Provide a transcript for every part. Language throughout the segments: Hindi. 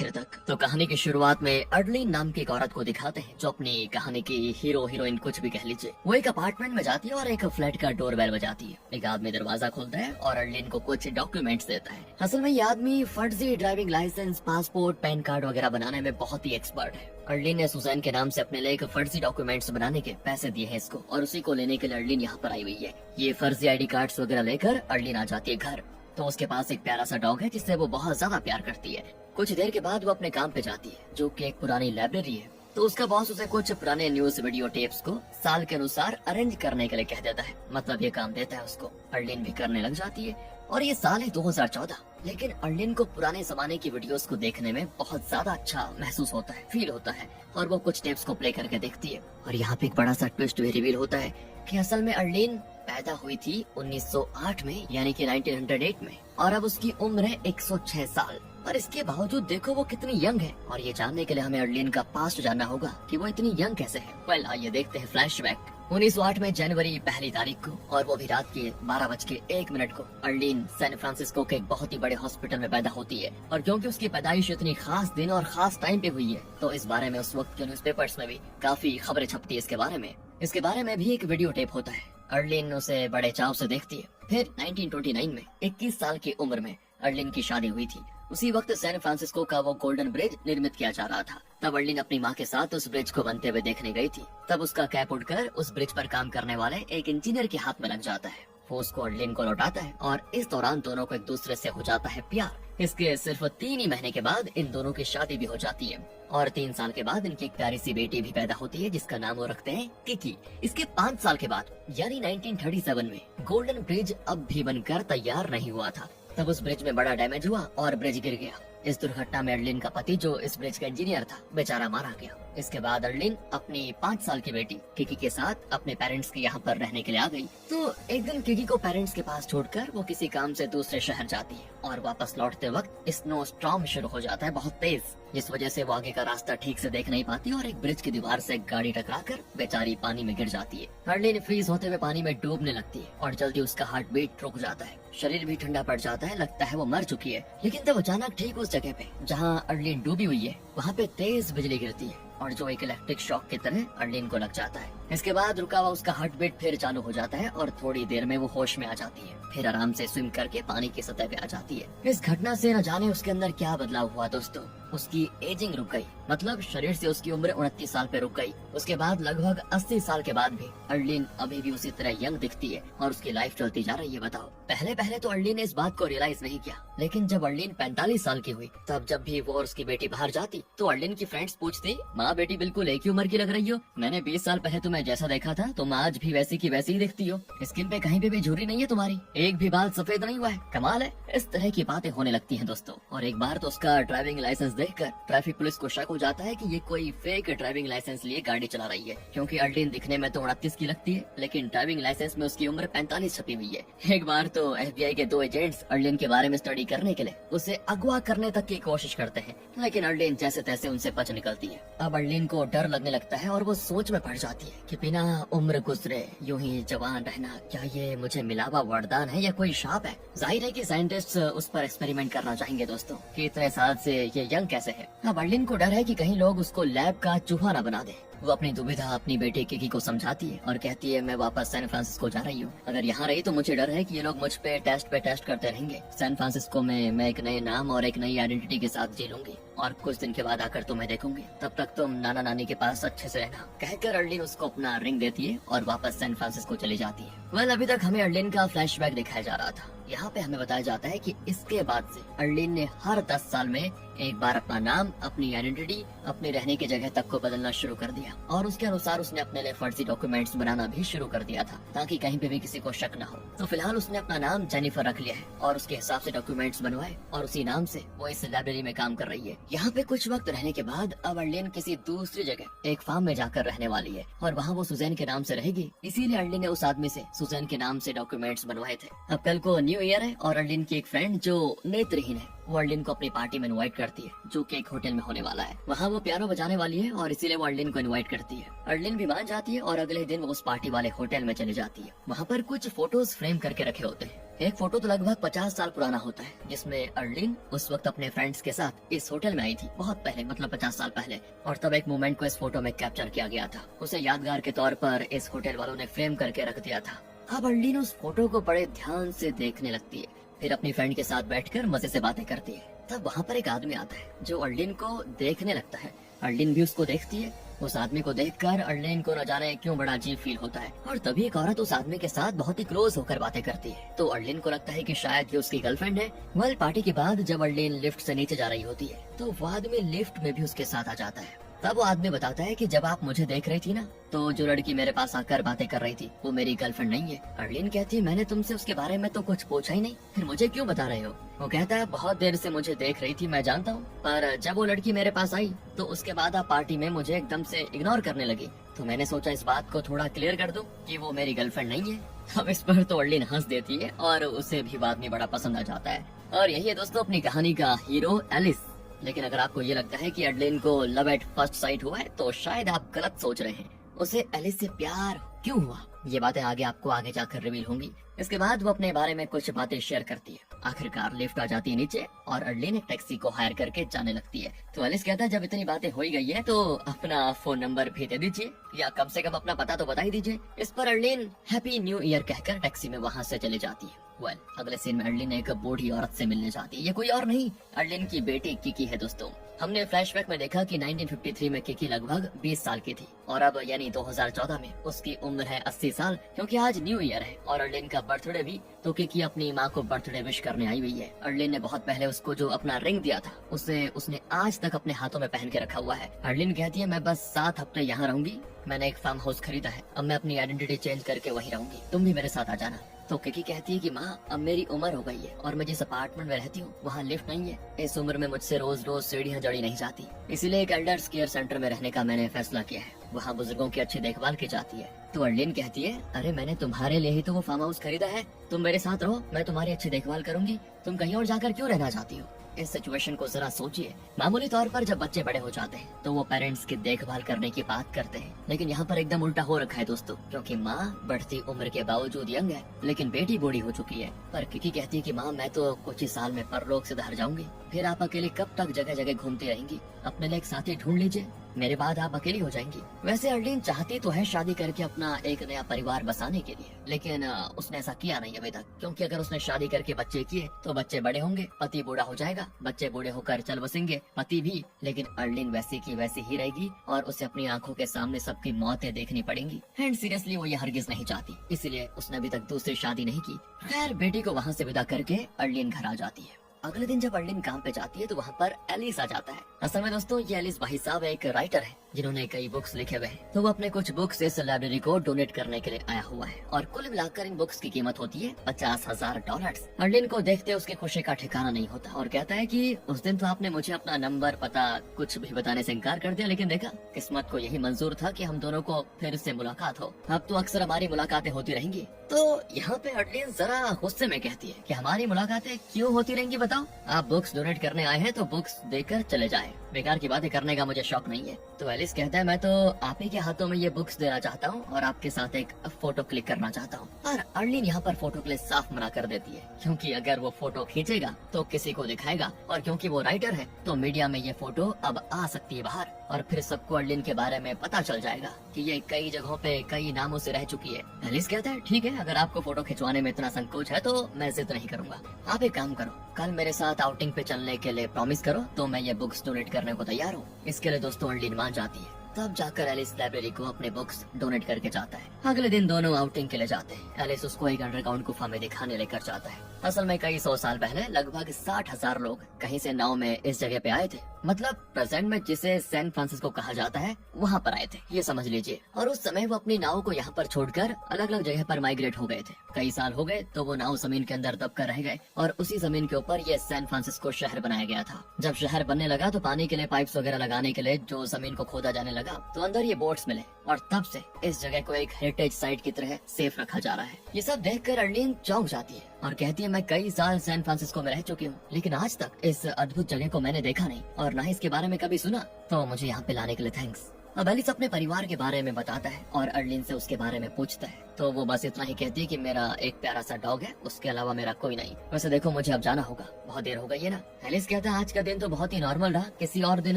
आखिर तक। तो कहानी की शुरुआत में अर्लीन नाम की एक औरत को दिखाते हैं, जो अपनी कहानी की हीरो हीरोइन कुछ भी कह लीजिए। वो एक अपार्टमेंट में जाती है और एक फ्लैट का डोरबेल बजाती है। एक आदमी दरवाजा खोलता है और अर्लीन को कुछ डॉक्यूमेंट्स देता है। असल में ये आदमी फर्जी driving licence, passport, PAN card वगैरह बनाने में बहुत ही एक्सपर्ट है। अर्लीन ने सुजैन के नाम से अपने लिए एक फर्जी डॉक्यूमेंट्स बनाने के पैसे दिए हैं इसको, और उसी को लेने के लिए अर्लीन यहाँ पर आई हुई है। ये फर्जी ID कार्ड्स वगैरह लेकर अर्लीन आ जाती है घर। तो उसके पास एक प्यारा सा डॉग है जिससे वो बहुत ज्यादा प्यार करती है। कुछ देर के बाद वो अपने काम पे जाती है, जो कि एक पुरानी लाइब्रेरी है। तो उसका बॉस उसे कुछ पुराने न्यूज वीडियो टेप्स को साल के अनुसार अरेंज करने के लिए कह देता है। मतलब ये काम देता है उसको। अर्लीन भी करने लग जाती है और ये साल है 2014। लेकिन अर्लीन को पुराने जमाने की वीडियोस को देखने में बहुत ज्यादा अच्छा महसूस होता है, फील होता है, और वो कुछ टेप्स को प्ले करके देखती है। और यहाँ पे एक बड़ा सा ट्विस्ट भी रिवील होता है कि असल में अर्लीन पैदा हुई थी 1908 में, यानी कि 1908 में, और अब उसकी उम्र है 106 साल। पर इसके बावजूद देखो वो कितनी यंग है। और ये जानने के लिए हमें अर्लीन का पास्ट जानना होगा कि वो इतनी यंग कैसे है। वेल, आइए देखते हैं फ्लैशबैक। 1908 में जनवरी 1 तारीख को, और वो भी रात के 12:01 को, अर्लीन सैन फ्रांसिस्को के एक बहुत ही बड़े हॉस्पिटल में पैदा होती है। और क्योंकि उसकी पैदाइश इतनी खास दिन और खास टाइम पे हुई है, तो इस बारे में उस वक्त के न्यूज़पेपर्स में भी काफी खबरें छपती है इसके बारे में। इसके बारे में भी एक वीडियो टेप होता है। अर्लीन उसे बड़े चाव से देखती है। फिर 1929 में 21 साल की उम्र में अर्लीन की शादी हुई थी। उसी वक्त सैन फ्रांसिस्को का वो गोल्डन ब्रिज निर्मित किया जा रहा था। तब अर्लीन अपनी माँ के साथ उस ब्रिज को बनते हुए देखने गई थी। तब उसका कैप उड़कर उस ब्रिज पर काम करने वाले एक इंजीनियर के हाथ में लग जाता है। वो उसको अर्लीन को लौटाता है और इस दौरान दोनों को एक दूसरे से हो जाता है प्यार। इसके सिर्फ 3 ही महीने के बाद इन दोनों की शादी भी हो जाती है और 3 साल के बाद इनकी एक प्यारी सी बेटी भी पैदा होती है, जिसका नाम वो रखते हैं किकी। इसके 5 साल के बाद यानी 1937 में गोल्डन ब्रिज अब भी बनकर तैयार नहीं हुआ था। तब उस ब्रिज में बड़ा डैमेज हुआ और ब्रिज गिर गया। इस दुर्घटना में अर्लीन का पति, जो इस ब्रिज का इंजीनियर था, बेचारा मारा गया। इसके बाद अर्लीन अपनी 5 साल की बेटी किकी के साथ अपने पेरेंट्स के यहाँ पर रहने के लिए आ गई। तो एक दिन किकी को पेरेंट्स के पास छोड़कर वो किसी काम से दूसरे शहर जाती है और वापस लौटते वक्त स्नो स्टॉर्म शुरू हो जाता है, बहुत तेज, जिस वजह से वो आगे का रास्ता ठीक से देख नहीं पाती और एक ब्रिज की दीवार से गाड़ी टकराकर बेचारी पानी में गिर जाती है। अर्लीन फ्रीज होते हुए पानी में डूबने लगती है और जल्दी उसका हार्ट बीट रुक जाता है, शरीर भी ठंडा पड़ जाता है, लगता है वो मर चुकी है। लेकिन तब अचानक ठीक उस जगह पे जहाँ अर्लीन डूबी हुई है, वहाँ पे तेज बिजली गिरती है और जो एक इलेक्ट्रिक शॉक की तरह अर्लीन को लग जाता है। इसके बाद रुका हुआ उसका हार्ट बीट फिर चालू हो जाता है और थोड़ी देर में वो होश में आ जाती है। फिर आराम से स्विम करके पानी की सतह पे आ जाती है। इस घटना से न जाने उसके अंदर क्या बदलाव हुआ दोस्तों। उसकी एजिंग रुक गई, मतलब शरीर से उसकी उम्र 29 साल पे रुक गई। उसके बाद लगभग 80 साल के बाद भी अर्लीन अभी भी उसी तरह यंग दिखती है और उसकी लाइफ चलती जा रही है। बताओ, पहले तो अर्लीन ने इस बात को रियलाइज नहीं किया, लेकिन जब अर्लीन 45 साल की हुई, तब जब भी वो और उसकी बेटी बाहर जाती तो अर्लीन की फ्रेंड्स पूछती, माँ बेटी बिल्कुल एक ही उम्र की लग रही हो। मैंने 20 साल पहले तुम्हें जैसा देखा था, तुम आज भी वैसी की वैसी ही दिखती हो। स्किन पे कहीं पे भी झुर्री नहीं है तुम्हारी, एक भी बाल सफेद नहीं हुआ है, कमाल है। इस तरह की बातें होने लगती हैं दोस्तों। और एक बार तो उसका ड्राइविंग लाइसेंस देखकर ट्रैफिक पुलिस को शक हो जाता है कि ये कोई फेक ड्राइविंग लाइसेंस लिए गाड़ी चला रही है, क्योंकि अर्लीन दिखने में तो 29 की लगती है, लेकिन ड्राइविंग लाइसेंस में उसकी उम्र 45 छपी हुई है। एक बार तो FBI के 2 एजेंट्स अर्लीन के बारे में स्टडी करने के लिए उसे अगवा करने तक की कोशिश करते हैं, लेकिन अर्लीन जैसे तैसे उनसे बच निकलती है। अब अर्लीन को डर लगने लगता है और वो सोच में पड़ जाती है कि बिना उम्र गुजरे यूं ही जवान रहना, क्या ये मुझे मिला हुआ वरदान है या कोई शाप है। जाहिर है कि साइंटिस्ट उस पर एक्सपेरिमेंट करना चाहेंगे दोस्तों कि इतने साल से ये यंग कैसे है। अब अर्लीन को डर है कि कहीं लोग उसको लैब का चूहा न बना दे। वो अपनी दुविधा अपनी बेटी किकी को समझाती है और कहती है, मैं वापस सैन फ्रांसिस्को जा रही हूँ। अगर यहाँ रही तो मुझे डर है कि ये लोग मुझ पे टेस्ट करते रहेंगे। सैन फ्रांसिस्को में मैं एक नए नाम और एक नई आइडेंटिटी के साथ जी लूंगी और कुछ दिन के बाद आकर तुम्हें देखूंगी। तब तक तुम नाना नानी के पास अच्छे से रहना। कहकर अर्लीन उसको अपना रिंग देती है और वापस सैन फ्रांसिस्को चली जाती है। वेल, अभी तक हमें अर्लीन का फ्लैशबैक दिखाया जा रहा था। यहाँ पे हमें बताया जाता है कि इसके बाद से अर्लीन ने हर 10 साल में एक बार अपना नाम, अपनी आइडेंटिटी, अपने रहने की जगह तक को बदलना शुरू कर दिया और उसके अनुसार उसने अपने लिए फर्जी डॉक्यूमेंट्स बनाना भी शुरू कर दिया था, ताकि कहीं पे भी किसी को शक न हो। तो फिलहाल उसने अपना नाम जेनिफर रख लिया है और उसके हिसाब से डॉक्यूमेंट्स बनवाए और उसी नाम से वो इस लाइब्रेरी में काम कर रही है। यहाँ पे कुछ वक्त रहने के बाद अब अर्लीन किसी दूसरी जगह एक फार्म में जाकर रहने वाली है और वहाँ वो सुजैन के नाम से रहेगी। इसीलिए अर्लीन ने उस आदमी से सुजैन के नाम से डॉक्यूमेंट्स बनवाए थे। अब कल को न्यू ईयर है और अर्लीन की एक फ्रेंड जो नेत्रहीन है, वो अर्लीन को अपनी पार्टी में इनवाइट करती है, जो कि एक होटल में होने वाला है। वहाँ वो पियानो बजाने वाली है और इसीलिए वो अर्लीन को इनवाइट करती है। अर्लीन भी मान जाती है और अगले दिन वो उस पार्टी वाले होटल में चली जाती है। वहाँ पर कुछ फोटोज फ्रेम करके रखे होते हैं। एक फोटो तो लगभग 50 साल पुराना होता है, जिसमें अर्लिन उस वक्त अपने फ्रेंड्स के साथ इस होटल में आई थी, बहुत पहले, मतलब 50 साल पहले। और तब एक मोमेंट को इस फोटो में कैप्चर किया गया था। उसे यादगार के तौर पर इस होटल वालों ने फ्रेम करके रख दिया था। अब अर्लिन उस फोटो को बड़े ध्यान से देखने लगती है, फिर अपनी फ्रेंड के साथ बैठकर मजे से बातें करती है। तब वहाँ पर एक आदमी आता है जो अर्लिन को देखने लगता है। अर्लिन भी उसको देखती है। उस आदमी को देखकर अर्लिन को न जाने क्यों बड़ा अजीब फील होता है। और तभी एक औरत उस आदमी के साथ बहुत ही क्लोज होकर बातें करती है। तो अर्लिन को लगता है कि शायद ये उसकी गर्लफ्रेंड है। वेल, पार्टी के बाद जब अर्लिन लिफ्ट से नीचे जा रही होती है तो वो आदमी लिफ्ट में भी उसके साथ आ जाता है। तब वो आदमी बताता है कि जब आप मुझे देख रही थी ना, तो जो लड़की मेरे पास आकर बातें कर रही थी वो मेरी गर्लफ्रेंड नहीं है। अर्लिन कहती है, मैंने तुमसे उसके बारे में तो कुछ पूछा ही नहीं, फिर मुझे क्यों बता रहे हो? वो कहता है, बहुत देर से मुझे देख रही थी, मैं जानता हूँ, पर जब वो लड़की मेरे पास आई तो उसके बाद आप पार्टी में मुझे एकदम से इग्नोर करने लगी, तो मैंने सोचा इस बात को थोड़ा क्लियर कर दूं कि वो मेरी गर्लफ्रेंड नहीं है। अब इस पर तो अर्लिन हंस देती है और उसे भी बाद में बड़ा पसंद आ जाता है। और यही है दोस्तों अपनी कहानी का हीरो एलिस। लेकिन अगर आपको ये लगता है कि अर्लिन को लव एट फर्स्ट साइट हुआ है तो शायद आप गलत सोच रहे हैं। उसे एलिस से प्यार क्यों हुआ, ये बातें आपको आगे जाकर रिवील होंगी। इसके बाद वो अपने बारे में कुछ बातें शेयर करती है। आखिरकार लिफ्ट आ जाती है नीचे और अर्लिन एक टैक्सी को हायर करके जाने लगती है। तो एलिस कहता है, जब इतनी बातें हो ही गई है तो अपना फोन नंबर भी दे दीजिए, या कम से कम अपना पता तो बता ही दीजिए। इस पर अर्लिन हैप्पी न्यू ईयर कहकर टैक्सी में वहाँ से चली जाती है। वेल, अगले सीन में अर्लिन एक बूढ़ी औरत से मिलने जाती है। ये कोई और नहीं, अर्लिन की बेटी किकी है दोस्तों। हमने फ्लैशबैक में देखा कि 1953 में किकी लगभग 20 साल की थी और अब यानी 2014 में उसकी उम्र है 80 साल, क्योंकि आज न्यू ईयर है और अर्लिन का बर्थडे भी। तो किकी अपनी माँ को बर्थडे विश करने आई हुई है। अर्लिन ने बहुत पहले उसको जो अपना रिंग दिया था उसे उसने आज तक अपने हाथों में पहन के रखा हुआ है। अर्लिन कहती है, मैं बस 7 हफ्ते यहाँ रहूंगी, मैंने एक फार्म हाउस खरीदा है, अब मैं अपनी आइडेंटिटी चेंज करके वहीं रहूंगी, तुम भी मेरे साथ आ जाना। तो किकी कहती है कि माँ, अब मेरी उम्र हो गई है और मैं जिस अपार्टमेंट में रहती हूँ वहाँ लिफ्ट नहीं है। इस उम्र में मुझसे रोज रोज सीढ़ियाँ चढ़ी नहीं जाती, इसीलिए एक एल्डर्स केयर सेंटर में रहने का मैंने फैसला किया है। वहाँ बुजुर्गों की अच्छी देखभाल की जाती है। तो अर्लिन कहती है, अरे मैंने तुम्हारे लिए ही तो वो फार्म हाउस खरीदा है, तुम मेरे साथ रहो, मैं तुम्हारी अच्छी देखभाल करूंगी, तुम कहीं और जाकर क्यों रहना चाहती हो? इस सिचुएशन को जरा सोचिए। मामूली तौर पर जब बच्चे बड़े हो जाते हैं तो वो पेरेंट्स की देखभाल करने की बात करते हैं, लेकिन यहाँ पर एकदम उल्टा हो रखा है दोस्तों, क्योंकि माँ बढ़ती उम्र के बावजूद यंग है लेकिन बेटी बूढ़ी हो चुकी है। पर किकी कहती है कि माँ, मैं तो कुछ ही साल में परलोक से धर जाऊंगी, फिर आप अकेले कब तक जगह जगह घूमती रहेंगी? अपने लिए एक साथी ढूंढ लीजिए, मेरे बाद आप अकेली हो जाएंगी। वैसे अर्लिन चाहती तो है शादी करके अपना एक नया परिवार बसाने के लिए, लेकिन उसने ऐसा किया नहीं अभी तक, क्योंकि अगर उसने शादी करके बच्चे किए तो बच्चे बड़े होंगे, पति बूढ़ा हो जाएगा, बच्चे बूढ़े होकर चल बसेंगे, पति भी, लेकिन अर्लिन वैसी की वैसी ही रहेगी और उसे अपनी आंखों के सामने सबकी मौतें देखनी पड़ेंगी। एंड सीरियसली वो ये हरगिज नहीं चाहती, इसलिए उसने अभी तक दूसरी शादी नहीं की। खैर, बेटी को वहाँ से विदा करके अर्लिन घर आ जाती है। अगले दिन जब अर्लिन काम पे जाती है तो वहाँ पर एलिस आ जाता है। असल में दोस्तों ये एलिस भाई साहब एक राइटर है जिन्होंने कई बुक्स लिखे हुए हैं, तो वो अपने कुछ बुक्स इस लाइब्रेरी को डोनेट करने के लिए आया हुआ है और कुल मिलाकर इन बुक्स की कीमत होती है $50,000। अर्लिन को देखते उसकी खुशी का ठिकाना नहीं होता और कहता है कि उस दिन तो आपने मुझे अपना नंबर पता कुछ भी बताने से इनकार कर दिया, लेकिन देखा किस्मत को यही मंजूर था कि हम दोनों को फिर से मुलाकात हो, अब तो अक्सर हमारी मुलाकातें होती रहेंगी। तो यहाँ पे अर्लिन जरा गुस्से में कहती है कि हमारी मुलाकातें क्यों होती रहेंगी बताओ? आप बुक्स डोनेट करने आए हैं तो बुक्स देकर चले जाए, बेकार की बातें करने का मुझे शौक नहीं है। तो एलिस कहता है, मैं तो आप ही के हाथों में ये बुक्स देना चाहता हूँ और आपके साथ एक फोटो क्लिक करना चाहता हूँ। और अर्लिन यहाँ पर फोटो के लिए साफ मना कर देती है, क्योंकि अगर वो फोटो खींचेगा तो किसी को दिखाएगा और क्योंकि वो राइटर है तो मीडिया में ये फोटो अब आ सकती है बाहर और फिर सबको अर्लिन के बारे में पता चल जाएगा कि ये कई जगहों पे कई नामों से रह चुकी है। एलिस कहता है, ठीक है, अगर आपको फोटो खिंचवाने में इतना संकोच है तो मैं जिद नहीं करूंगा। आप एक काम करो, कल मेरे साथ आउटिंग पे चलने के लिए प्रॉमिस करो तो मैं ये बुक्स डोनेट करने को तैयार हूँ। इसके लिए दोस्तों अर्लिन मान जाती है। तब जाकर एलिस लाइब्रेरी को अपने बुक्स डोनेट करके जाता है। अगले दिन दोनों आउटिंग के लिए जाते हैं। एलिस उसको एक अंडरग्राउंड गुफा में दिखाने लेकर जाता है। असल में कई 100 साल पहले लगभग 60,000 लोग कहीं से नाव में इस जगह पे आए थे, मतलब प्रेजेंट में जिसे सैन फ्रांसिस्को कहा जाता है वहाँ पर आए थे, ये समझ लीजिए। और उस समय वो अपनी नाव को यहाँ पर छोड़कर अलग अलग जगह पर माइग्रेट हो गए थे। कई साल हो गए तो वो नाव जमीन के अंदर दबकर रह गए और उसी जमीन के ऊपर ये सैन फ्रांसिस्को शहर बनाया गया था। जब शहर बनने लगा तो पानी के लिए पाइप्स वगैरह लगाने के लिए जो जमीन को खोदा जाने लगा तो अंदर ये बोट्स मिले और तब से इस जगह को एक हेरिटेज साइट की तरह सेफ रखा जा रहा है। ये सब देखकर अर्लिन चौंक जाती है और कहती है, मैं कई साल सैन फ्रांसिस्को में रह चुकी हूँ, लेकिन आज तक इस अद्भुत जगह को मैंने देखा नहीं और ना ही इसके बारे में कभी सुना, तो मुझे यहाँ पे लाने के लिए थैंक्स। अब एलिस अपने परिवार के बारे में बताता है और अर्लिन से उसके बारे में पूछता है, तो वो बस इतना ही कहती है कि मेरा एक प्यारा सा डॉग है, उसके अलावा मेरा कोई नहीं। वैसे देखो मुझे अब जाना होगा, बहुत देर हो गई है ना। एलिस कहता है आज का दिन तो बहुत ही नॉर्मल रहा, किसी और दिन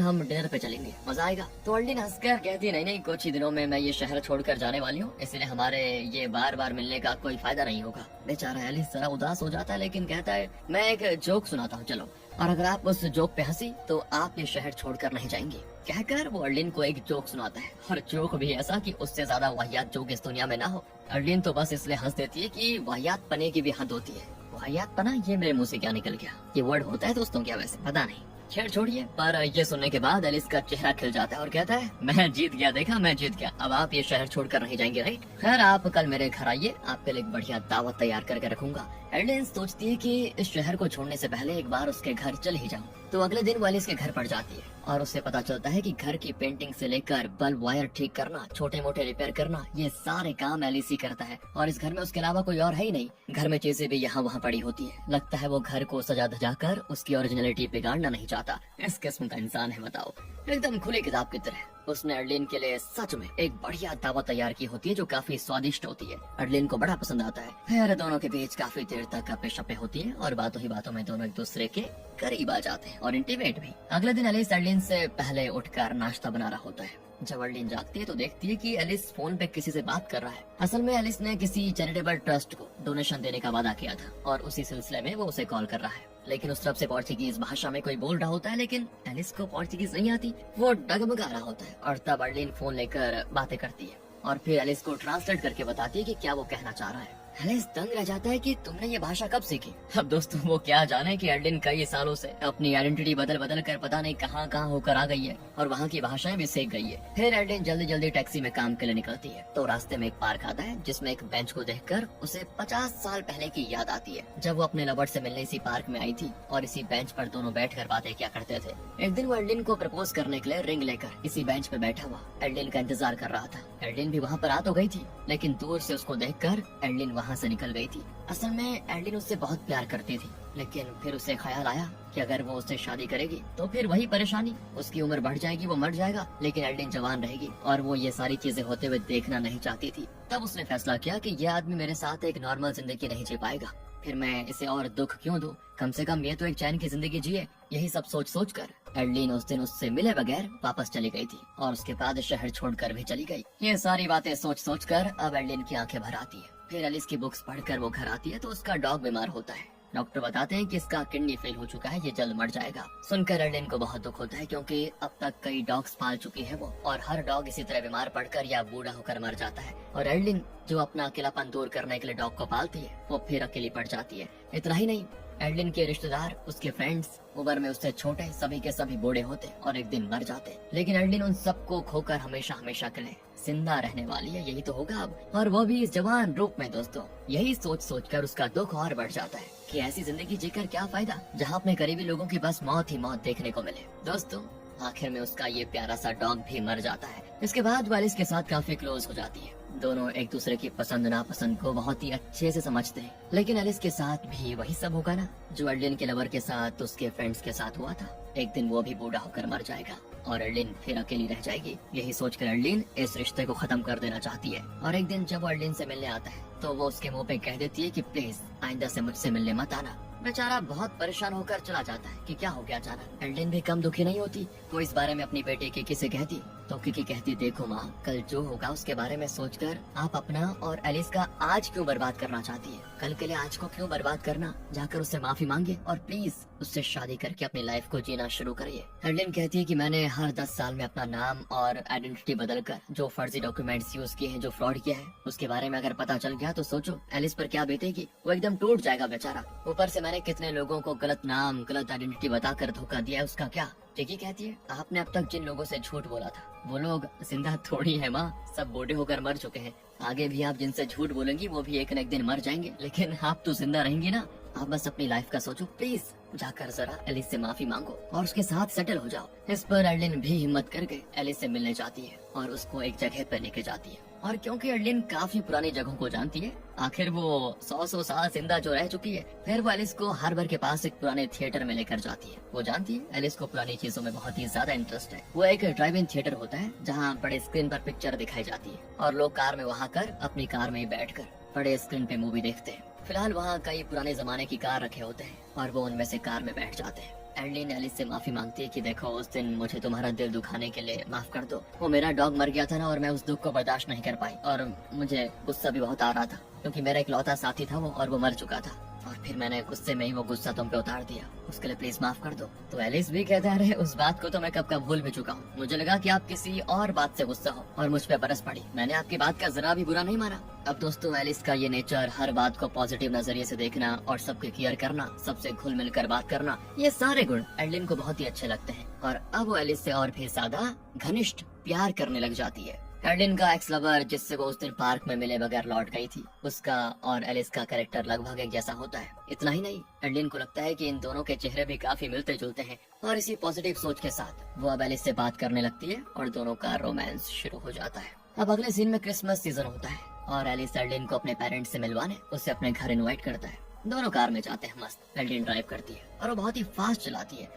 हम डिनर पे चलेंगे, मजा आएगा। तो अर्लिन हंसकर कहती है नहीं नहीं, कुछ ही दिनों में मैं ये शहर छोड़कर जाने वाली हूँ, इसलिए हमारे ये बार बार मिलने का कोई फायदा नहीं होगा। बेचारा एलिस जरा उदास हो जाता है, लेकिन कहता है मैं एक जोक सुनाता हूँ चलो, और अगर आप उस जोक पे हंसी तो आप ये शहर छोड़कर नहीं जाएंगे। कहकर वो अर्लिन को एक जोक सुनाता है, और जोक भी ऐसा कि उससे ज्यादा वाहियात जोक इस दुनिया में ना हो। अर्लिन तो बस इसलिए हंस देती है कि वाहियात पने की भी हद होती है। वाहियात पना, ये मेरे मुंह से क्या निकल गया? ये वर्ड होता है दोस्तों क्या? वैसे पता नहीं, खैर छोड़िए। पर ये सुनने के बाद एलिस का चेहरा खिल जाता है और कहता है मैं जीत गया, देखा मैं जीत गया, अब आप ये शहर छोड़कर नहीं जाएंगे राइट? खैर आप कल मेरे घर आइए, आपके लिए एक बढ़िया दावत तैयार करके रखूंगा। एलिस सोचती है कि इस शहर को छोड़ने से पहले एक बार उसके घर चल ही जाऊं। तो अगले दिन वो एलिस के घर पड़ जाती है और उससे पता चलता है कि घर की पेंटिंग से लेकर बल्ब वायर ठीक करना, छोटे मोटे रिपेयर करना, ये सारे काम एलिस ही करता है। और इस घर में उसके अलावा कोई और है ही नहीं। घर में चीजें भी यहाँ वहाँ पड़ी होती है। लगता है वो घर को सजा धजा कर उसकी ओरिजिनलिटी बिगाड़ना नहीं चाहता। इस किस्म का इंसान है बताओ, एकदम खुली किताब की तरह। उसने अर्लिन के लिए सच में एक बढ़िया दावत तैयार की होती है जो काफी स्वादिष्ट होती है। अर्लिन को बड़ा पसंद आता है। फिर दोनों के बीच काफी देर तक गप्पे शप्पे होती है और बातों ही बातों में दोनों एक दूसरे के करीब आ जाते हैं और इंटीमेट भी। अगले दिन एलिस अर्लिन से पहले उठकर नाश्ता बना रहा होता है। जब अर्लिन जागती है तो देखती है कि एलिस फोन पे किसी से बात कर रहा है। असल में एलिस ने किसी चैरिटेबल ट्रस्ट को डोनेशन देने का वादा किया था और उसी सिलसिले में वो उसे कॉल कर रहा है। लेकिन उस तरफ से पोर्चुगीज भाषा में कोई बोल रहा होता है, लेकिन एलिस को पोर्चुगीज नहीं आती। वो डगमगा रहा होता है और तब अर्लिन फोन लेकर बातें करती है और फिर एलिस को ट्रांसलेट करके बताती है कि क्या वो कहना चाह रहा है। एलिस दंग रह जाता है कि तुमने ये भाषा कब सीखी? अब दोस्तों वो क्या जाने कि अर्लिन कई सालों से अपनी आइडेंटिटी बदल बदल कर पता नहीं कहां कहां होकर आ गई है और वहां की भाषाएं भी सीख गई है। फिर अर्लिन जल्दी जल्दी टैक्सी में काम के लिए निकलती है तो रास्ते में एक पार्क आता है जिसमें एक बेंच को देखकर उसे 50 साल पहले की याद आती है, जब वो अपने लवर से मिलने इसी पार्क में आई थी और इसी बेंच पर दोनों बैठकर बातें किया करते थे। एक दिन वो अर्लिन को प्रपोज करने के लिए रिंग लेकर इसी बेंच पे बैठा हुआ अर्लिन का इंतजार कर रहा था। अर्लिन भी वहाँ पर आ तो गई थी, लेकिन दूर से उसको देखकर अर्लिन वहाँ से निकल गई थी। असल में अर्लिन उससे बहुत प्यार करती थी, लेकिन फिर उसे ख्याल आया कि अगर वो उससे शादी करेगी तो फिर वही परेशानी, उसकी उम्र बढ़ जाएगी, वो मर जाएगा, लेकिन अर्लिन जवान रहेगी और वो ये सारी चीजें होते हुए देखना नहीं चाहती थी। तब उसने फैसला किया कि यह आदमी मेरे साथ एक नॉर्मल जिंदगी नहीं जी पाएगा, फिर मैं इसे और दुख क्यों दूं, कम से कम ये तो एक चैन की जिंदगी जिए। यही सब सोच सोच कर अर्लिन उस दिन उससे मिले बगैर वापस चली गई थी और उसके बाद शहर छोड़कर भी चली गई। ये सारी बातें सोच सोच कर अब अर्लिन की आंखें भर आती है। फिर एलिस की बुक्स पढ़कर वो घर आती है तो उसका डॉग बीमार होता है। डॉक्टर बताते हैं कि इसका किडनी फेल हो चुका है, ये जल्द मर जाएगा। सुनकर अर्लिन को बहुत दुख होता है क्योंकि अब तक कई डॉग्स पाल चुकी है वो, और हर डॉग इसी तरह बीमार पड़कर या बूढ़ा होकर मर जाता है। और अर्लिन जो अपना अकेलापन दूर करने के लिए डॉग को पालती है वो फिर अकेली पड़ जाती है। इतना ही नहीं, अर्लिन के रिश्तेदार, उसके फ्रेंड्स, उम्र में उससे छोटे सभी के सभी बूढ़े होते और एक दिन मर जाते। लेकिन अर्लिन उन सबको खोकर हमेशा हमेशा के लिए जिंदा रहने वाली है, यही तो होगा अब, और वो भी इस जवान रूप में। दोस्तों यही सोच सोच कर उसका दुख और बढ़ जाता है कि ऐसी जिंदगी जीकर क्या फायदा जहाँ अपने करीबी लोगों की बस मौत ही मौत देखने को मिले। दोस्तों आखिर में उसका ये प्यारा सा डॉग भी मर जाता है। इसके बाद वो एलिस के साथ काफी क्लोज हो जाती है। दोनों एक दूसरे की पसंद नापसंद को बहुत ही अच्छे से समझते हैं। लेकिन एलिस के साथ भी वही सब होगा ना जो अर्लिन के लवर के साथ उसके फ्रेंड्स के साथ हुआ था। एक दिन वो भी बूढ़ा होकर मर जाएगा और अर्लिन फिर अकेली रह जाएगी। यही सोचकर अर्लिन इस रिश्ते को खत्म कर देना चाहती है। और एक दिन जब वो अर्लिन से मिलने आता है तो वो उसके मुंह पे कह देती है कि प्लीज आइंदा से मुझसे मिलने मत आना। बेचारा बहुत परेशान होकर चला जाता है कि क्या हो गया अचानक। अर्लिन भी कम दुखी नहीं होती। वो इस बारे में अपनी बेटी किकी से कहती तो किकी कहती, देखो माँ, कल जो होगा उसके बारे में सोचकर आप अपना और एलिस का आज क्यों बर्बाद करना चाहती है? कल के लिए आज को क्यों बर्बाद करना? जाकर उससे माफी मांगे और प्लीज उससे शादी करके अपनी लाइफ को जीना शुरू करिए। अर्लिन कहती है कि मैंने हर 10 साल में अपना नाम और आइडेंटिटी बदलकर जो फर्जी डॉक्यूमेंट्स यूज किए हैं, जो फ्रॉड किया है, उसके बारे में अगर पता चल गया तो सोचो एलिस पर क्या बीतेगी। वो एकदम टूट जाएगा बेचारा। ऊपर से मैंने कितने लोगों को गलत नाम, गलत आइडेंटिटी बताकर धोखा दिया है, उसका क्या? किकी कहती है, आपने अब तक जिन लोगों से झूठ बोला था वो लोग जिंदा थोड़ी है माँ, सब बूढ़े होकर मर चुके हैं। आगे भी आप जिनसे झूठ बोलेंगी वो भी एक न एक दिन मर जाएंगे, लेकिन आप तो जिंदा रहेंगी ना। आप बस अपनी लाइफ का सोचो, प्लीज जाकर जरा एलिस से माफी मांगो और उसके साथ सेटल हो जाओ। इस पर अर्लिन भी हिम्मत करके एलिस से मिलने जाती है और उसको एक जगह पर लेके जाती है और क्योंकि अर्लिन काफी पुरानी जगहों को जानती है, आखिर वो 100 साल जिंदा जो रह चुकी है, फिर वो एलिस को हार्बर के पास एक पुराने थिएटर में लेकर जाती है। वो जानती है एलिस को पुरानी चीजों में बहुत ही ज्यादा इंटरेस्ट है। वो एक ड्राइव इन थिएटर होता है जहाँ बड़े स्क्रीन पर पिक्चर दिखाई जाती है और लोग कार में वहाँ कर अपनी कार में बैठ कर बड़े स्क्रीन पे मूवी देखते हैं। फिलहाल वहाँ कई पुराने जमाने की कार रखे होते हैं और वो उनमें से कार में बैठ जाते हैं। अर्लिन एलिस से माफी मांगती है कि देखो उस दिन मुझे तुम्हारा दिल दुखाने के लिए माफ कर दो। वो मेरा डॉग मर गया था ना और मैं उस दुख को बर्दाश्त नहीं कर पाई और मुझे गुस्सा भी बहुत आ रहा था क्योंकि मेरा एक लौता साथी था वो और वो मर चुका था और फिर मैंने गुस्से में ही वो गुस्सा तुम पे उतार दिया। उसके लिए प्लीज माफ कर दो। तो एलिस भी कहता है उस बात को तो मैं कब भूल भी चुका हूँ। मुझे लगा कि आप किसी और बात से गुस्सा हो और मुझ पे बरस पड़ी। मैंने आपकी बात का जरा भी बुरा नहीं माना। अब दोस्तों एलिस का ये नेचर, हर बात को पॉजिटिव नजरिए से देखना और सबके केयर करना, सबसे घुल मिल कर बात करना, ये सारे गुण अर्लिन को बहुत ही अच्छे लगते हैं और अब वो एलिस से और भी ज्यादा घनिष्ठ प्यार करने लग जाती है। अर्लिन का एक्स लवर जिससे वो उस दिन पार्क में मिले बगैर लौट गई थी, उसका और एलिस का कैरेक्टर लगभग एक जैसा होता है। इतना ही नहीं, अर्लिन को लगता है कि इन दोनों के चेहरे भी काफी मिलते जुलते हैं और इसी पॉजिटिव सोच के साथ वो अब एलिस से बात करने लगती है और दोनों का रोमांस शुरू हो जाता है। अब अगले सीन में क्रिसमस सीजन होता है और एलिस अर्लिन को अपने पेरेंट्स से मिलवाने उसे अपने घर इनवाइट करता है। दोनों कार में जाते हैं मस्त। अर्लिन ड्राइव करती है और वो बहुत ही फास्ट चलाती है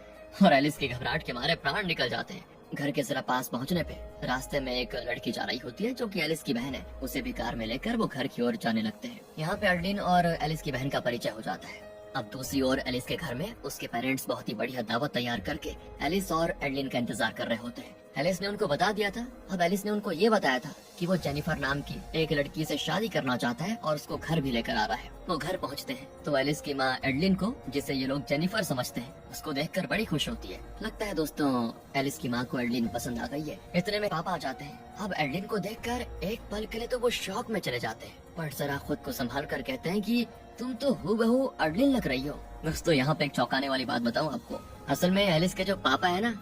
और एलिस की घबराहट के मारे प्राण निकल जाते हैं। घर के जरा पास पहुंचने पे रास्ते में एक लड़की जा रही होती है जो कि एलिस की बहन है। उसे भी कार में लेकर वो घर की ओर जाने लगते हैं। यहाँ पे अर्लिन और एलिस की बहन का परिचय हो जाता है। अब दूसरी ओर एलिस के घर में उसके पेरेंट्स बहुत ही बढ़िया दावत तैयार करके एलिस और अर्लिन का इंतजार कर रहे होते हैं। एलिस ने उनको बता दिया था। अब एलिस ने उनको ये बताया था कि वो जेनिफर नाम की एक लड़की से शादी करना चाहता है और उसको घर भी लेकर आ रहा है। वो घर पहुंचते हैं तो एलिस की माँ अर्लिन को, जिसे ये लोग जेनिफर समझते हैं, उसको देखकर बड़ी खुश होती है। लगता है दोस्तों एलिस की माँ को अर्लिन पसंद आ गई है। इतने में पापा आ जाते हैं। अब अर्लिन को देखकर एक पल के लिए तो वो शॉक में चले जाते हैं, पर जरा खुद को संभाल कर कहते हैं कि तुम तो हूबहू अर्लिन लग रही हो। दोस्तों यहाँ पे एक चौंकाने वाली बात बताऊँ आपको। असल में एलिस के जो पापा है ना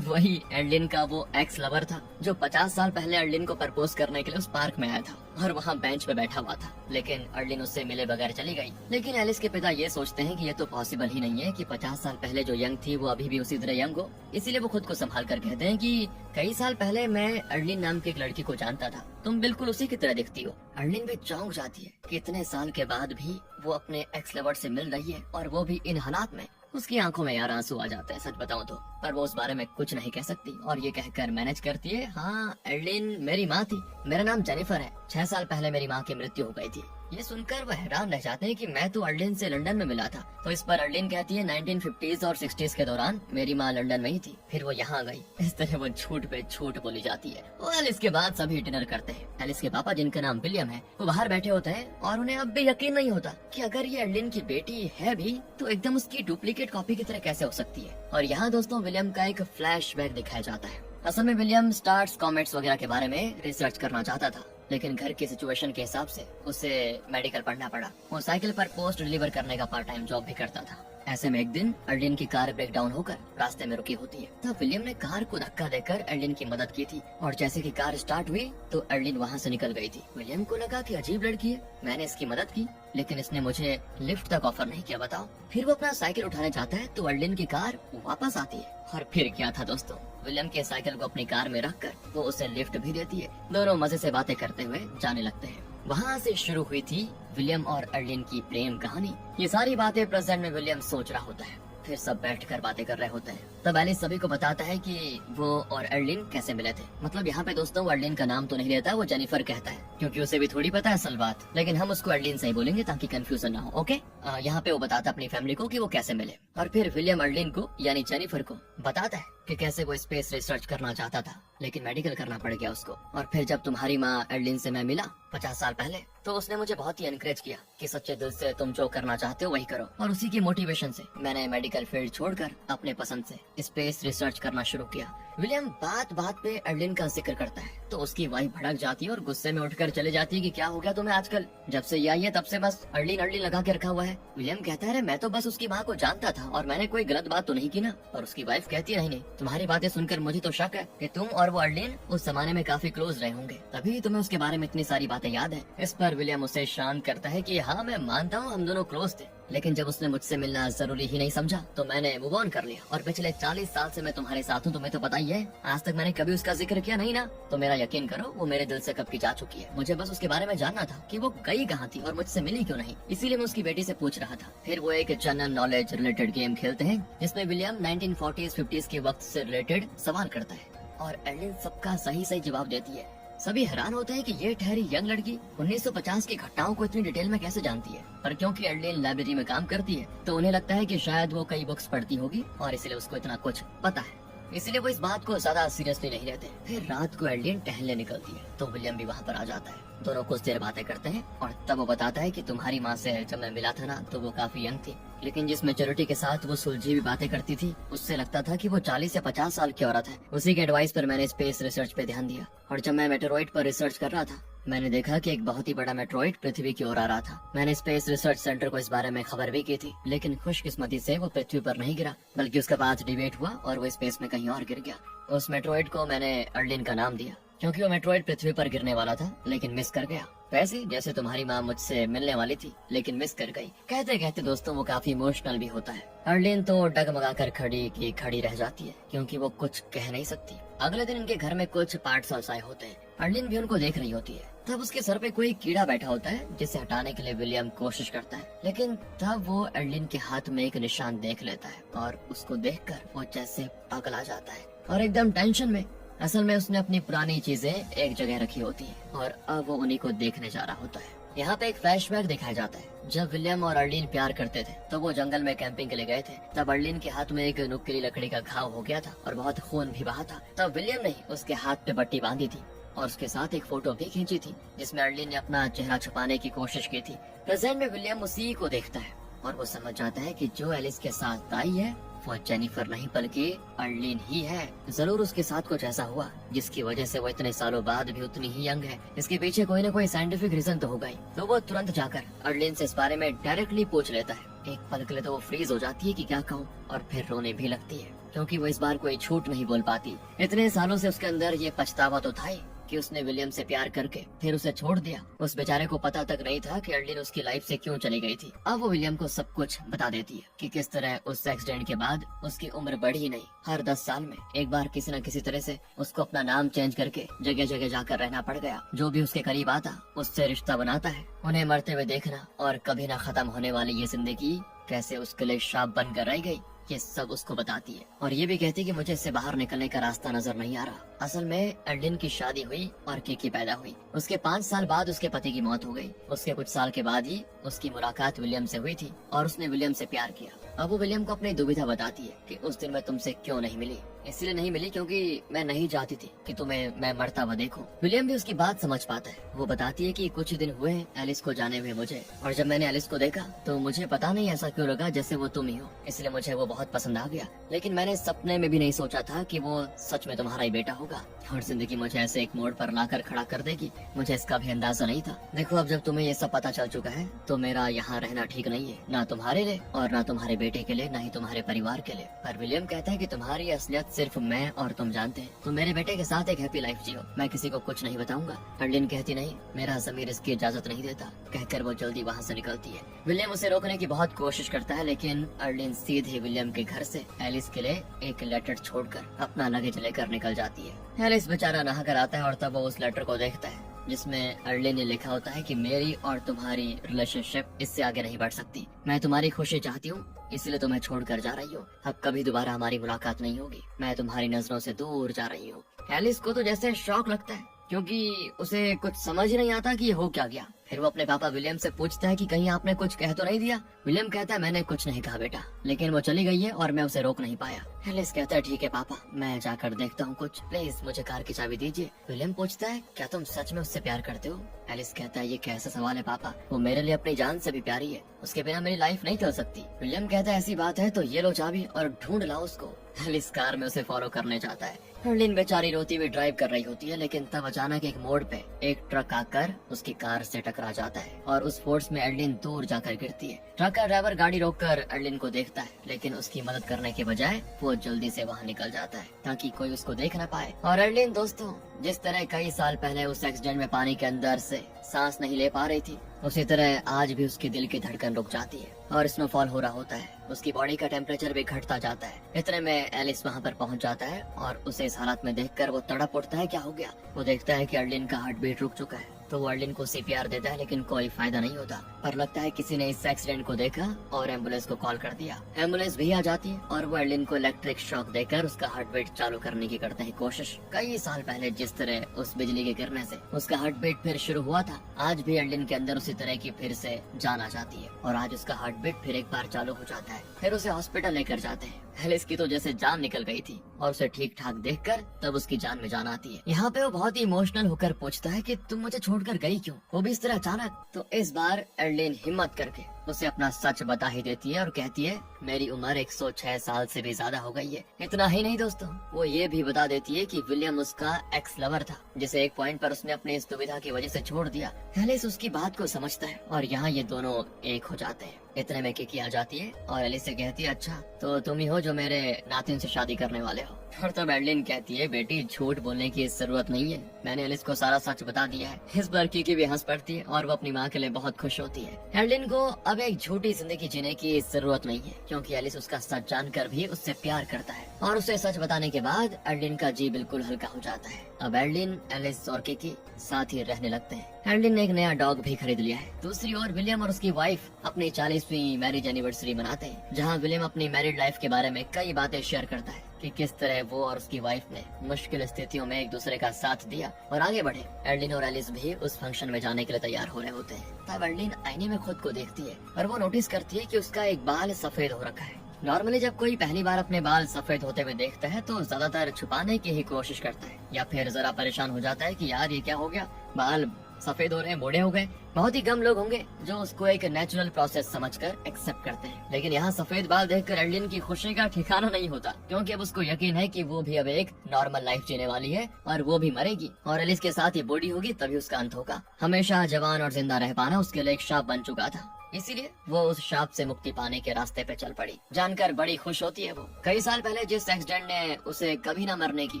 वही अर्लिन का वो एक्स लवर था जो 50 साल पहले अर्लिन को प्रपोज करने के लिए उस पार्क में आया था और वहाँ बेंच पे बैठा हुआ था। लेकिन अर्लिन उससे मिले बगैर चली गई। लेकिन एलिस के पिता ये सोचते हैं कि ये तो पॉसिबल ही नहीं है कि 50 साल पहले जो यंग थी वो अभी भी उसी तरह यंग हो। इसीलिए वो खुद को संभाल कर कहते हैं कि कई साल पहले मैं अर्लिन नाम की एक लड़की को जानता था, तुम बिल्कुल उसी की तरह दिखती हो। अर्लिन भी चौंक जाती है कि इतने साल के बाद भी वो अपने एक्स लवर से मिल रही है और वो भी इन हालात में। उसकी आंखों में यार आंसू आ जाते हैं सच बताऊं तो, पर वो उस बारे में कुछ नहीं कह सकती और ये कहकर मैनेज करती है, हाँ अर्लिन मेरी माँ थी, मेरा नाम जेनिफर है। 6 साल पहले मेरी माँ की मृत्यु हो गई थी। ये सुनकर वह हैरान रह जाते हैं कि मैं तो अर्लिन से लंदन में मिला था। तो इस पर अर्लिन कहती है 1950s और 60s के दौरान मेरी माँ लंदन में ही थी, फिर वो यहाँ गई। इस तरह वो झूठ पे झूठ बोली जाती है। और एलिस के बाद सभी डिनर करते हैं। एलिस के पापा जिनका नाम विलियम है वो बाहर बैठे होते हैं और उन्हें अब भी यकीन नहीं होता कि अगर ये अर्लिन की बेटी है भी तो एकदम उसकी डुप्लीकेट कॉपी की तरह कैसे हो सकती है। और यहाँ दोस्तों विलियम का एक फ्लैशबैक दिखाया जाता है। असल में विलियम स्टार्स कॉमेट्स वगैरह के बारे में रिसर्च करना चाहता था, लेकिन घर की सिचुएशन के हिसाब से उसे मेडिकल पढ़ना पड़ा। वो साइकिल पर पोस्ट डिलीवर करने का पार्ट टाइम जॉब भी करता था। ऐसे में एक दिन अर्लिन की कार ब्रेक डाउन होकर रास्ते में रुकी होती है। तब विलियम ने कार को धक्का देकर अर्लिन की मदद की थी और जैसे कि कार स्टार्ट हुई तो अर्लिन वहाँ से निकल गई थी। विलियम को लगा कि अजीब लड़की है, मैंने इसकी मदद की लेकिन इसने मुझे लिफ्ट तक ऑफर नहीं किया, बताओ। फिर वो अपना साइकिल उठाने जाता है तो अर्लिन की कार वापस आती है। और फिर क्या था दोस्तों, विलियम के साइकिल को अपनी कार में रखकर वो उसे लिफ्ट भी देती है। दोनों मजे से बातें करते हुए जाने लगते हैं। वहाँ से शुरू हुई थी विलियम और अर्लिन की प्रेम कहानी। ये सारी बातें प्रेजेंट में विलियम सोच रहा होता है। फिर सब बैठकर बातें कर रहे होते हैं। तब एलिस सभी को बताता है कि वो और अर्लिन कैसे मिले थे। मतलब यहाँ पे दोस्तों अर्लिन का नाम तो नहीं लेता, वो जेनिफर कहता है क्योंकि उसे भी थोड़ी पता है असल बात, लेकिन हम उसको अर्लिन से ही बोलेंगे ताकि कंफ्यूजन ना हो। ओके, यहाँ पे वो बताता अपनी फैमिली को कि वो कैसे मिले और फिर विलियम अर्लिन को यानी जेनिफर को बताता है कि कैसे वो स्पेस रिसर्च करना चाहता था लेकिन मेडिकल करना पड़ गया उसको। और फिर जब तुम्हारी माँ अर्लिन से मैं मिला 50 साल पहले तो उसने मुझे बहुत ही एनकरेज किया कि सच्चे दिल से तुम जो करना चाहते हो वही करो। और उसी की मोटिवेशन से मैंने मेडिकल फील्ड छोड़कर अपने पसंद से स्पेस रिसर्च करना शुरू किया। विलियम बात बात पे अर्लिन का जिक्र करता है तो उसकी वाइफ भड़क जाती है और गुस्से में उठकर चले जाती है कि क्या हो गया तुम्हें आजकल, जब से ये आई है तब से बस अर्लिन अर्लिन लगा के रखा हुआ है। विलियम कहता है मैं तो बस उसकी माँ को जानता था और मैंने कोई गलत बात तो नहीं की ना। और उसकी वाइफ कहती है नहीं, तुम्हारी बातें सुनकर मुझे तो शक है कि तुम और वो अर्लिन उस जमाने में काफी क्लोज रहे होंगे, तभी तुम्हें उसके बारे में इतनी सारी बातें याद है। इस पर विलियम उसे शांत करता है कि हाँ मैं मानता हूँ हम दोनों क्लोज थे, लेकिन जब उसने मुझसे मिलना जरूरी ही नहीं समझा तो मैंने मूव ऑन कर लिया। और पिछले 40 साल से मैं तुम्हारे साथ हूँ, तुम्हें तो पता ही ही है, आज तक मैंने कभी उसका जिक्र किया नहीं ना, तो मेरा यकीन करो वो मेरे दिल से कब की जा चुकी है। मुझे बस उसके बारे में जानना था कि वो गई कहाँ थी और मुझसे मिली क्यों नहीं, इसीलिए मैं उसकी बेटी से पूछ रहा था। फिर वो एक जनरल नॉलेज रिलेटेड गेम खेलते हैं जिसमें विलियम 1940s-50s के वक्त से रिलेटेड सवाल करता है और एडलिन सबका सही सही जवाब देती है। सभी हैरान होते हैं कि ये ठहरी यंग लड़की 1950 की घटनाओं को इतनी डिटेल में कैसे जानती है, पर क्योंकि एडलिन लाइब्रेरी में काम करती है तो उन्हें लगता है कि शायद वो कई बुक्स पढ़ती होगी और इसलिए उसको इतना कुछ पता है, इसलिए वो इस बात को ज्यादा सीरियसली नहीं लेते। फिर रात को एडलिन टहलने निकलती है तो विलियम भी वहाँ पर आ जाता है। दोनों कुछ देर बातें करते हैं और तब वो बताता है कि तुम्हारी माँ से जब मैं मिला था ना तो वो काफी यंग थी, लेकिन जिस मेच्योरिटी के साथ वो सुलझी हुई बातें करती थी उससे लगता था कि वो 40 या 50 साल की औरत है। उसी के एडवाइस पर मैंने स्पेस रिसर्च पे ध्यान दिया और जब मैं मेटेरॉइड पर रिसर्च कर रहा था मैंने देखा कि एक बहुत ही बड़ा मेट्रॉइड पृथ्वी की ओर आ रहा था। मैंने स्पेस रिसर्च सेंटर को इस बारे में खबर भी की थी, लेकिन खुशकिस्मती से वो पृथ्वी पर नहीं गिरा बल्कि उसके बाद डिबेट हुआ और वो स्पेस में कहीं और गिर गया। उस मेट्रॉइड को मैंने अर्लिन का नाम दिया क्योंकि वो मेट्रॉइड पृथ्वी पर गिरने वाला था लेकिन मिस कर गया, वैसे जैसे तुम्हारी माँ मुझसे मिलने वाली थी लेकिन मिस कर गई। कहते कहते दोस्तों वो काफी इमोशनल भी होता है। अर्लिन तो डगमगा कर खड़ी की खड़ी रह जाती है क्योंकि वो कुछ कह नहीं सकती। अगले दिन उनके घर में कुछ पार्ट्स आए होते हैं। अर्लिन भी उनको देख रही होती है। तब उसके सर पे कोई कीड़ा बैठा होता है जिसे हटाने के लिए विलियम कोशिश करता है, लेकिन तब वो अर्लिन के हाथ में एक निशान देख लेता है और उसको देखकर वो जैसे पगला जाता है और एकदम टेंशन में। असल में उसने अपनी पुरानी चीजें एक जगह रखी होती है और अब वो उन्हीं को देखने जा रहा होता है। यहाँ पे एक फ्लैशबैक दिखाया जाता है। जब विलियम और अर्लिन प्यार करते थे तो वो जंगल में कैंपिंग के लिए गए थे। तब अर्लिन के हाथ में एक नुकीली लकड़ी का घाव हो गया था और बहुत खून भी बहा था। तब विलियम ने उसके हाथ पे पट्टी बांधी थी और उसके साथ एक फोटो भी खींची थी जिसमें अर्लिन ने अपना चेहरा छुपाने की कोशिश की थी। प्रेजेंट में विलियम उसी को देखता है और वो समझ जाता है कि जो एलिस के साथ आई है वो जेनिफर नहीं बल्कि अर्लिन ही है। जरूर उसके साथ कुछ ऐसा हुआ जिसकी वजह से वो इतने सालों बाद भी उतनी ही यंग है। इसके पीछे कोई न कोई साइंटिफिक रीजन तो होगा ही। तो वो तुरंत जाकर अर्लिन से इस बारे में डायरेक्टली पूछ लेता है। एक पल के लिए तो वो फ्रीज हो जाती है कि क्या कहूँ और फिर रोने भी लगती है क्योंकि वो इस बार कोई झूठ नहीं बोल पाती। इतने सालों से उसके अंदर ये पछतावा तो था ही कि उसने विलियम से प्यार करके फिर उसे छोड़ दिया। उस बेचारे को पता तक नहीं था कि अर्लिन उसकी लाइफ से क्यों चली गई थी। अब वो विलियम को सब कुछ बता देती है कि किस तरह उस एक्सीडेंट के बाद उसकी उम्र बढ़ी ही नहीं। हर 10 साल में एक बार किसी न किसी तरह से उसको अपना नाम चेंज करके जगह जगह जाकर रहना पड़ गया। जो भी उसके करीब आता उससे रिश्ता बनाता है। उन्हें मरते हुए देखना और कभी न खत्म होने वाली ये जिंदगी कैसे उसके लिए शाप बनकर रह गई, ये सब उसको बताती है और ये भी कहती है कि मुझे इससे बाहर निकलने का रास्ता नजर नहीं आ रहा। असल में अर्लिन की शादी हुई और किकी पैदा हुई। उसके 5 साल बाद उसके पति की मौत हो गई। उसके कुछ साल के बाद ही उसकी मुलाकात विलियम से हुई थी और उसने विलियम से प्यार किया। अब वो विलियम को अपनी दुविधा बताती है कि उस दिन मैं तुमसे क्यों नहीं मिली। इसलिए नहीं मिली क्योंकि मैं नहीं चाहती थी कि तुम्हें मैं मरता हुआ देखूं। विलियम भी उसकी बात समझ पाता है। वो बताती है कि कुछ दिन हुए एलिस को जाने हुए मुझे, और जब मैंने एलिस को देखा तो मुझे पता नहीं ऐसा क्यों लगा जैसे वो तुम ही हो। इसलिए मुझे वो बहुत पसंद आ गया, लेकिन मैंने सपने में भी नहीं सोचा था कि वो सच में तुम्हारा ही बेटा होगा और जिंदगी मुझे ऐसे एक मोड़ पर लाकर खड़ा कर देगी। मुझे इसका भी अंदाजा नहीं था। देखो अब जब तुम्हें ये सब पता चल चुका है तो मेरा यहाँ रहना ठीक नहीं है, ना तुम्हारे लिए और ना तुम्हारे बेटे के लिए, ना ही तुम्हारे परिवार के लिए। पर विलियम कहता है कि तुम्हारी असलियत सिर्फ मैं और तुम जानते हैं। तुम मेरे बेटे के साथ एक हैप्पी लाइफ जियो, मैं किसी को कुछ नहीं बताऊंगा। अर्लिन कहती नहीं, मेरा ज़मीर इसकी इजाजत नहीं देता। कहकर वो जल्दी वहाँ से निकलती है। विलियम उसे रोकने की बहुत कोशिश करता है, लेकिन अर्लिन सीधे विलियम के घर से एलिस के लिए एक लेटर छोड़कर अपना लगेज लेकर निकल जाती है। एलिस बेचारा नहा कर आता है और तब वो उस लेटर को देखता है जिसमें अर्लिन ने लिखा होता है कि मेरी और तुम्हारी रिलेशनशिप इससे आगे नहीं बढ़ सकती। मैं तुम्हारी खुशी चाहती हूँ, इसलिए तुम्हें छोड़कर जा रही हूँ। अब कभी दोबारा हमारी मुलाकात नहीं होगी। मैं तुम्हारी नजरों से दूर जा रही हूँ। एलिस को तो जैसे शॉक लगता है क्योंकि उसे कुछ समझ नहीं आता कि ये हो क्या गया। फिर वो अपने पापा विलियम से पूछता है कि कहीं आपने कुछ कह तो नहीं दिया। विलियम कहता है मैंने कुछ नहीं कहा बेटा, लेकिन वो चली गई है और मैं उसे रोक नहीं पाया। एलिस कहता है ठीक है पापा, मैं जाकर देखता हूँ कुछ, प्लीज मुझे कार की चाबी दीजिए। विलियम पूछता है क्या तुम सच में उससे प्यार करते हो? एलिस कहता है ये कैसा सवाल है पापा, वो मेरे लिए अपनी जान से भी प्यारी है, उसके बिना मेरी लाइफ नहीं चल सकती। विलियम कहता है ऐसी बात है तो ये लो चाबी और ढूंढ लाओ उसको। एलिस कार में उसे फॉलो करने जाता है। अर्लिन बेचारी रोती हुई ड्राइव कर रही होती है, लेकिन तब अचानक एक मोड़ पे एक ट्रक आकर उसकी कार से टकरा जाता है और उस फोर्स में अर्लिन दूर जाकर गिरती है। ट्रक का ड्राइवर गाड़ी रोककर अर्लिन को देखता है, लेकिन उसकी मदद करने के बजाय वो बहुत जल्दी से वहाँ निकल जाता है ताकि कोई उसको देख न पाए। और अर्लिन दोस्तों, जिस तरह कई साल पहले उस एक्सीडेंट में पानी के अंदर से सांस नहीं ले पा रही थी, उसी तरह आज भी उसके दिल की धड़कन रुक जाती है और स्नोफॉल हो रहा होता है। उसकी बॉडी का टेम्परेचर भी घटता जाता है। इतने में एलिस वहाँ पर पहुँच जाता है और उसे इस हालत में देखकर वो तड़प उठता है। क्या हो गया? वो देखता है कि अर्लिन का हार्ट बीट रुक चुका है, तो वो अर्लिन को सीपीआर देता है, लेकिन कोई फायदा नहीं होता। पर लगता है किसी ने इस एक्सीडेंट को देखा और एम्बुलेंस को कॉल कर दिया। एम्बुलेंस भी आ जाती है और वो अर्लिन को इलेक्ट्रिक शॉक देकर उसका हार्ट बीट चालू करने की करते हैं कोशिश। कई साल पहले जिस तरह उस बिजली के गिरने से उसका हार्ट बीट फिर शुरू हुआ था, आज भी अर्लिन के अंदर उसी तरह की फिर से जान आ जाती है और आज उसका हार्ट बीट फिर एक बार चालू हो जाता है। फिर उसे हॉस्पिटल लेकर जाते हैं। एलिस की तो जैसे जान निकल गई थी और उसे ठीक ठाक देखकर तब उसकी जान में जान आती है। यहाँ पे वो बहुत ही इमोशनल होकर पूछता है कि तुम मुझे छोड़कर गई क्यों, वो भी इस तरह अचानक। तो इस बार अर्लिन हिम्मत करके उसे अपना सच बता ही देती है और कहती है मेरी उम्र 106 साल से भी ज्यादा हो गई है। इतना ही नहीं दोस्तों, वो ये भी बता देती है कि विलियम उसका एक्स लवर था, जिसे एक पॉइंट पर उसने अपनी इस दुविधा की वजह से छोड़ दिया। एलिस उसकी बात को समझता है और यहाँ ये दोनों एक हो जाते हैं। इतने में किकी आ जाती है और एलिस से कहती है अच्छा तो तुम ही हो जो मेरे नातिन से शादी करने वाले हो। और तब एडलिन कहती है बेटी झूठ बोलने की जरूरत नहीं है, मैंने एलिस को सारा सच बता दिया है। इस पर किकी भी हंस पड़ती है और वो अपनी माँ के लिए बहुत खुश होती है। एडलिन को अब एक झूठी जिंदगी जीने की जरूरत नहीं है, क्योंकि एलिस उसका सच जानकर भी उससे प्यार करता है। और उसे सच बताने के बाद एडलिन का जी बिल्कुल हल्का हो जाता है। अब एडलिन, एलिस और किकी साथ ही रहने लगते हैं। एडलिन ने एक नया डॉग भी खरीद लिया है। दूसरी ओर विलियम और उसकी वाइफ अपनी 40वीं मैरिज एनिवर्सरी मनाते हैं, जहाँ विलियम अपनी मैरिड लाइफ के बारे में कई बातें शेयर करता है कि किस तरह वो और उसकी वाइफ ने मुश्किल स्थितियों में एक दूसरे का साथ दिया और आगे बढ़े। एडलिन और एलिस भी उस फंक्शन में जाने के लिए तैयार हो रहे होते हैं। तब एडलिन आईने में खुद को देखती है और वो नोटिस करती है कि उसका एक बाल सफेद हो रखा है। नॉर्मली जब कोई पहली बार अपने बाल सफेद होते हुए देखता है तो ज्यादातर छुपाने की ही कोशिश करता है या फिर जरा परेशान हो जाता है कि यार ये क्या हो गया, बाल सफेद हो रहे हैं, बूढ़े हो गए। बहुत ही कम लोग होंगे जो उसको एक नेचुरल प्रोसेस समझकर एक्सेप्ट करते हैं। लेकिन यहाँ सफेद बाल देखकर एडलिन की खुशी का ठिकाना नहीं होता, क्योंकि अब उसको यकीन है कि वो भी अब एक नॉर्मल लाइफ जीने वाली है और वो भी मरेगी और एलिस के साथ ही बूढ़ी होगी, तभी उसका अंत होगा। हमेशा जवान और जिंदा रह पाना उसके लिए एक शाप बन चुका था, इसीलिए वो उस शाप से मुक्ति पाने के रास्ते पे चल पड़ी। जानकर बड़ी खुश होती है वो। कई साल पहले जिस एक्सीडेंट ने उसे कभी न मरने की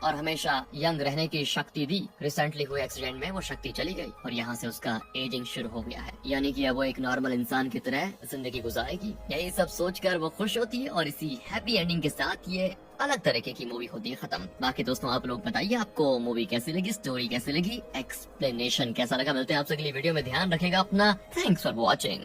और हमेशा यंग रहने की शक्ति दी, रिसेंटली हुए एक्सीडेंट में वो शक्ति चली गई और यहाँ से उसका एजिंग शुरू हो गया है, यानी कि अब वो एक नॉर्मल इंसान की तरह जिंदगी गुजारेगी। यही सब सोचकर वो खुश होती है और इसी हैप्पी एंडिंग के साथ ये अलग तरीके की मूवी होती है खत्म। बाकी दोस्तों आप लोग बताइए आपको मूवी कैसी लगी, स्टोरी कैसी लगी, एक्सप्लेनेशन कैसा लगा। मिलते हैं आपसे अगली वीडियो में, ध्यान रखेगा अपना। Thanks for watching.